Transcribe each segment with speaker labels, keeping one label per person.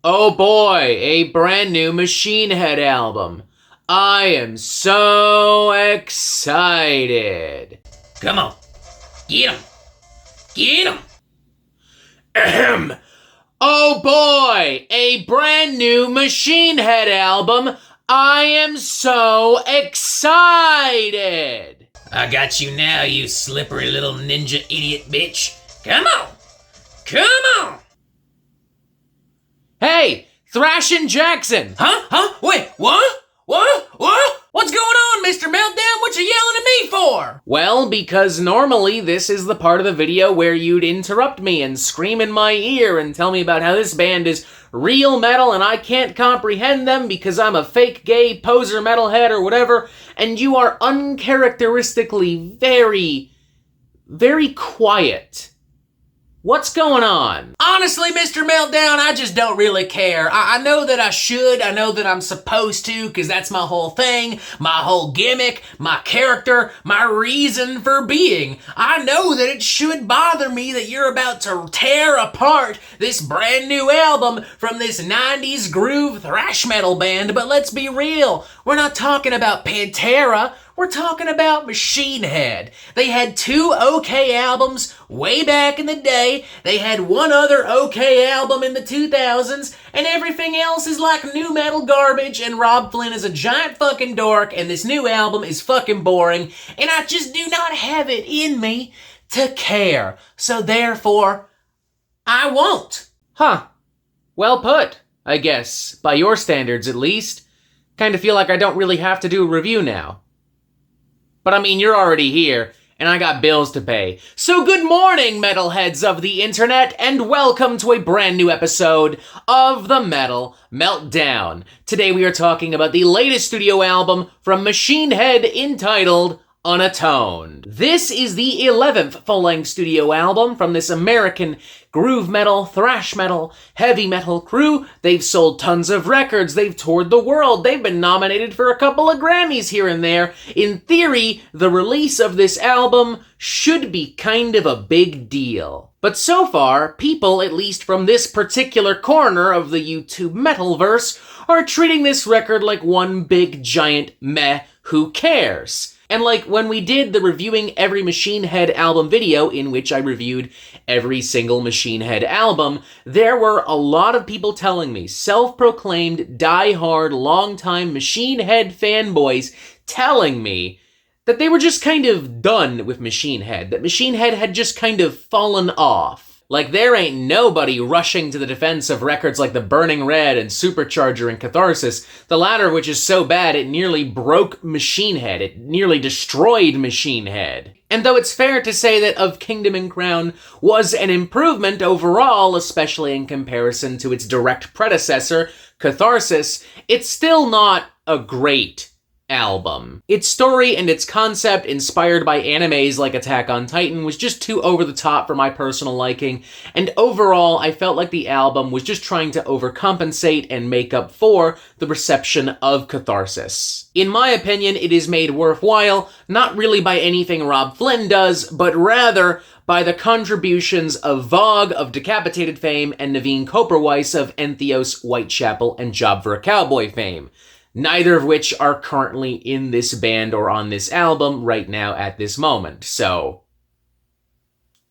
Speaker 1: Oh boy, a brand new Machine Head album. I am so excited.
Speaker 2: Come on, get him, get him.
Speaker 1: Ahem. Oh boy, a brand new Machine Head album. I am so excited.
Speaker 2: I got you now, you slippery little ninja idiot bitch. Come on, come on.
Speaker 1: Hey, Thrashin Jackson.
Speaker 2: Huh? Wait, what? What's going on, Mr. Meltdown? What you yelling at me for?
Speaker 1: Well, because normally this is the part of the video where you'd interrupt me and scream in my ear and tell me about how this band is real metal and I can't comprehend them because I'm a fake gay poser metalhead or whatever, and you are uncharacteristically very, very quiet. What's going on?
Speaker 2: Honestly, Mr. Meltdown, I just don't really care. I know that I should. I know that I'm supposed to, because that's my whole thing, my whole gimmick, my character, my reason for being. I know that it should bother me that you're about to tear apart this brand new album from this 90s groove thrash metal band, but let's be real. We're not talking about Pantera. We're talking about Machine Head. They had 2 okay albums way back in the day. They had 1 other okay album in the 2000s, and everything else is like new metal garbage, and Rob Flynn is a giant fucking dork, and this new album is fucking boring, and I just do not have it in me to care. So therefore, I won't.
Speaker 1: Huh. Well put, I guess. By your standards, at least. Kinda feel like I don't really have to do a review now. But I mean, you're already here, and I got bills to pay. So good morning, metalheads of the internet, and welcome to a brand new episode of the Metal Meltdown. Today we are talking about the latest studio album from Machine Head entitled Unatoned. This is the 11th full-length studio album from this American groove metal, thrash metal, heavy metal crew. They've sold tons of records, they've toured the world, they've been nominated for a couple of Grammys here and there. In theory, the release of this album should be kind of a big deal. But so far, people, at least from this particular corner of the YouTube metalverse, are treating this record like one big giant meh, who cares? And like when we did the reviewing every Machine Head album video, in which I reviewed every single Machine Head album, there were a lot of people telling me, self-proclaimed, die-hard, long-time Machine Head fanboys, telling me that they were just kind of done with Machine Head, that Machine Head had just kind of fallen off. Like, there ain't nobody rushing to the defense of records like The Burning Red and Supercharger and Catharsis, the latter which is so bad it nearly broke Machine Head, it nearly destroyed Machine Head. And though it's fair to say that Of Kingdom and Crown was an improvement overall, especially in comparison to its direct predecessor, Catharsis, it's still not a great album. Its story and its concept, inspired by animes like Attack on Titan, was just too over the top for my personal liking, and overall I felt like the album was just trying to overcompensate and make up for the reception of Catharsis. In my opinion, it is made worthwhile, not really by anything Rob Flynn does, but rather by the contributions of Vogue of Decapitated fame and Naveen Koperweiss of Entheos, Whitechapel, and Job for a Cowboy fame. Neither of which are currently in this band or on this album right now at this moment, so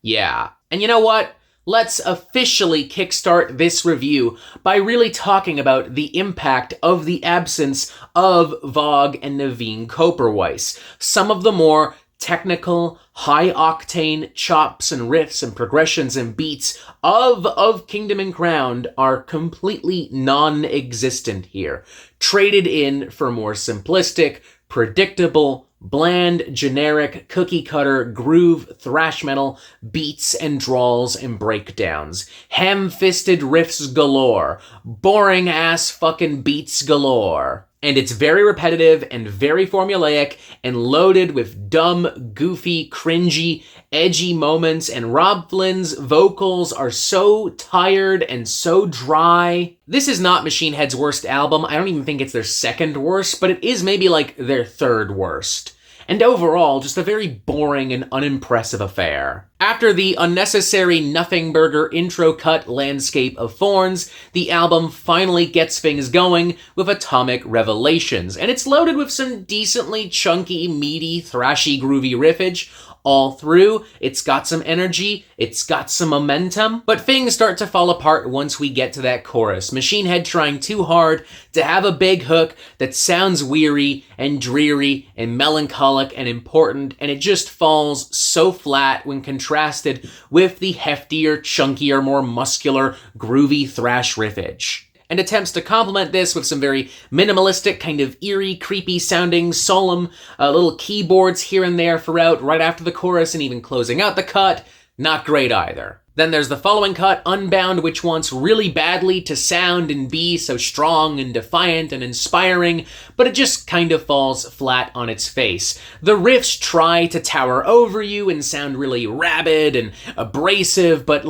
Speaker 1: yeah. And you know what? Let's officially kickstart this review by really talking about the impact of the absence of Vogue and Naveen Koperweiss. Some of the more technical, high-octane chops and riffs and progressions and beats of Kingdom and Crown are completely non-existent here, traded in for more simplistic, predictable, bland, generic, cookie-cutter, groove, thrash metal, beats and drawls and breakdowns, ham-fisted riffs galore, boring-ass fucking beats galore. And it's very repetitive and very formulaic and loaded with dumb, goofy, cringy, edgy moments, and Rob Flynn's vocals are so tired and so dry. This is not Machine Head's worst album. I don't even think it's their second worst, but it is maybe like their third worst. And overall, just a very boring and unimpressive affair. After the unnecessary nothing burger intro cut Landscape of Thorns, the album finally gets things going with Atomic Revelations, and it's loaded with some decently chunky, meaty, thrashy, groovy riffage all through. It's got some energy, it's got some momentum, but things start to fall apart once we get to that chorus. Machine Head trying too hard to have a big hook that sounds weary and dreary and melancholic and important, and it just falls so flat when contrasted with the heftier, chunkier, more muscular, groovy thrash riffage. And attempts to complement this with some very minimalistic, kind of eerie, creepy sounding, solemn little keyboards here and there throughout, right after the chorus and even closing out the cut. Not great either. Then there's the following cut, Unbound, which wants really badly to sound and be so strong and defiant and inspiring, but it just kind of falls flat on its face. The riffs try to tower over you and sound really rabid and abrasive, but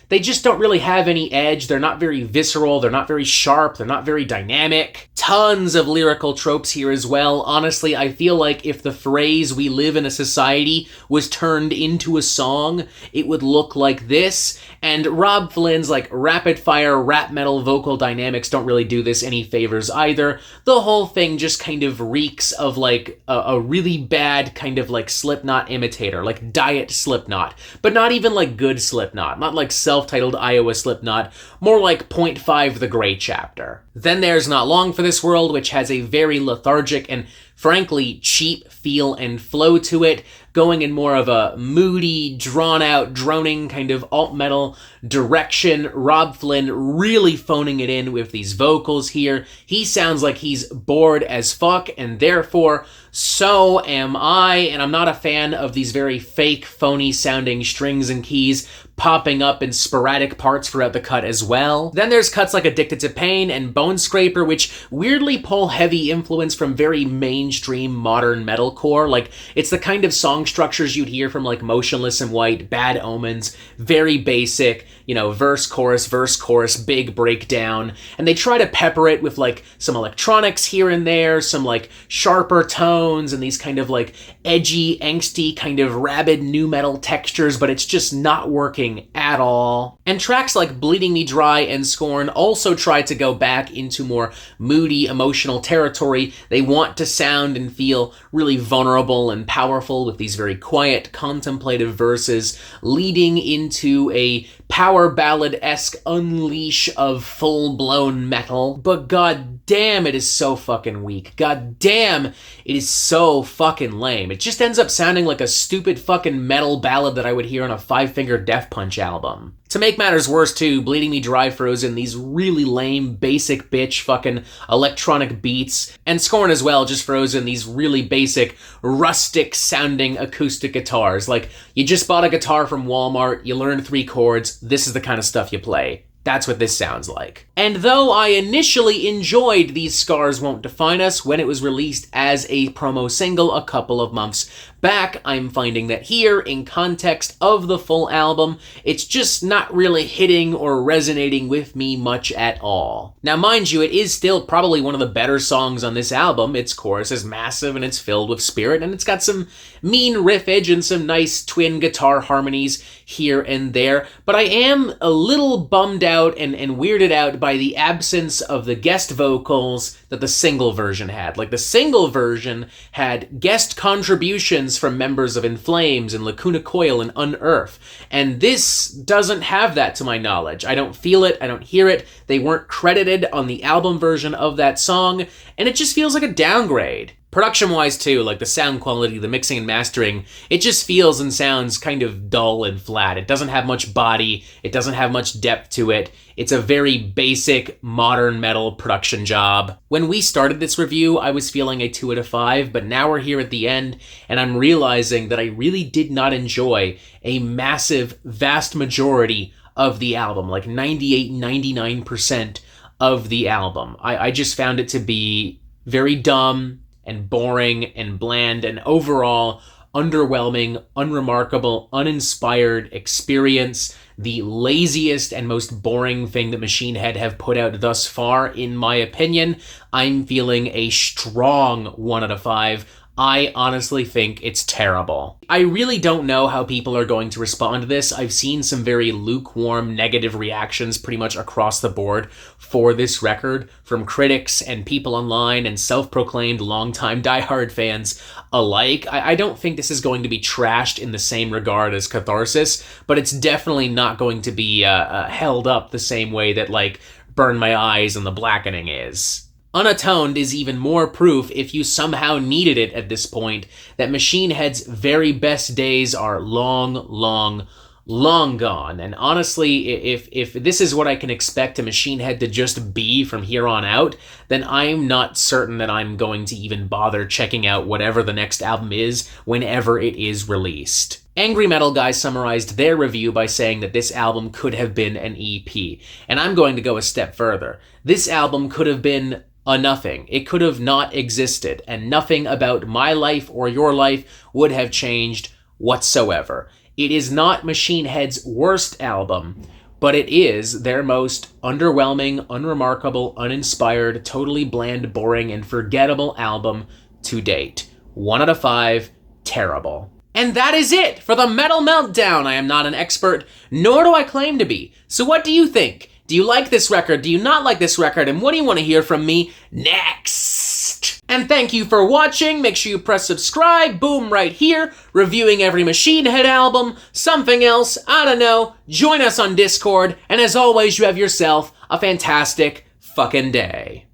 Speaker 1: they just don't really have any edge. They're not very visceral, they're not very sharp, they're not very dynamic. Tons of lyrical tropes here as well. Honestly, I feel like if the phrase "we live in a society" was turned into a song, it would look like this. And Rob Flynn's rapid-fire rap metal vocal dynamics don't really do this any favors either. The whole thing just kind of reeks of a really bad kind of Slipknot imitator, like Diet Slipknot, but not even good Slipknot, not like self-titled Iowa Slipknot, more like .5 The Grey Chapter. Then there's Not Long for This World, which has a very lethargic and frankly cheap feel and flow to it, going in more of a moody, drawn-out, droning kind of alt-metal direction. Rob Flynn really phoning it in with these vocals here. He sounds like he's bored as fuck, and therefore, so am I, and I'm not a fan of these very fake, phony-sounding strings and keys popping up in sporadic parts throughout the cut as well. Then there's cuts like Addicted to Pain and Bone Scraper, which weirdly pull heavy influence from very mainstream modern metalcore. It's the kind of song structures you'd hear from Motionless in White, Bad Omens, very basic, verse, chorus, big breakdown, and they try to pepper it with some electronics here and there, some sharper tones, and these kind of edgy, angsty, kind of rabid nu metal textures, but it's just not working at all. And tracks like Bleeding Me Dry and Scorn also try to go back into more moody, emotional territory. They want to sound and feel really vulnerable and powerful with these very quiet, contemplative verses leading into a power ballad-esque unleash of full-blown metal. But god damn, it is so fucking weak. God damn, it is so fucking lame. It just ends up sounding like a stupid fucking metal ballad that I would hear on a Five Finger Death Punch album. To make matters worse too, Bleeding Me Dry throws in these really lame, basic bitch fucking electronic beats, and Scorn as well just throws in these really basic, rustic sounding acoustic guitars. You just bought a guitar from Walmart, you learned 3 chords, this is the kind of stuff you play. That's what this sounds like. And though I initially enjoyed These Scars Won't Define Us when it was released as a promo single a couple of months back, I'm finding that here, in context of the full album, it's just not really hitting or resonating with me much at all. Now mind you, it is still probably one of the better songs on this album. Its chorus is massive and it's filled with spirit, and it's got some mean riffage and some nice twin guitar harmonies here and there, but I am a little bummed out and weirded out by the absence of the guest vocals that the single version had. The single version had guest contributions from members of In Flames and Lacuna Coil and Unearth, and this doesn't have that to my knowledge. I don't feel it, I don't hear it, they weren't credited on the album version of that song, and it just feels like a downgrade. Production-wise too, the sound quality, the mixing and mastering, it just feels and sounds kind of dull and flat. It doesn't have much body, it doesn't have much depth to it. It's a very basic, modern metal production job. When we started this review, I was feeling a 2 out of 5, but now we're here at the end, and I'm realizing that I really did not enjoy a massive, vast majority of the album, 98, 99% of the album. I just found it to be very dumb, and boring, and bland, and overall underwhelming, unremarkable, uninspired experience. The laziest and most boring thing that Machine Head have put out thus far, in my opinion. I'm feeling a strong 1 out of 5. I honestly think it's terrible. I really don't know how people are going to respond to this. I've seen some very lukewarm, negative reactions pretty much across the board for this record from critics and people online and self-proclaimed longtime diehard fans alike. I don't think this is going to be trashed in the same regard as Catharsis, but it's definitely not going to be held up the same way that, like, Burn My Eyes and The Blackening is. Unatoned is even more proof, if you somehow needed it at this point, that Machine Head's very best days are long gone. And honestly, if this is what I can expect a Machine Head to just be from here on out, then I'm not certain that I'm going to even bother checking out whatever the next album is whenever it is released. Angry Metal Guy summarized their review by saying that this album could have been an EP. And I'm going to go a step further. This album could have been a nothing. It could have not existed, and nothing about my life or your life would have changed whatsoever. It is not Machine Head's worst album, but it is their most underwhelming, unremarkable, uninspired, totally bland, boring, and forgettable album to date. 1 out of 5, terrible. And that is it for the Metal Meltdown. I am not an expert, nor do I claim to be. So what do you think? Do you like this record? Do you not like this record? And what do you want to hear from me next? And thank you for watching. Make sure you press subscribe. Boom, right here. Reviewing every Machine Head album. Something else. I don't know. Join us on Discord. And as always, you have yourself a fantastic fucking day.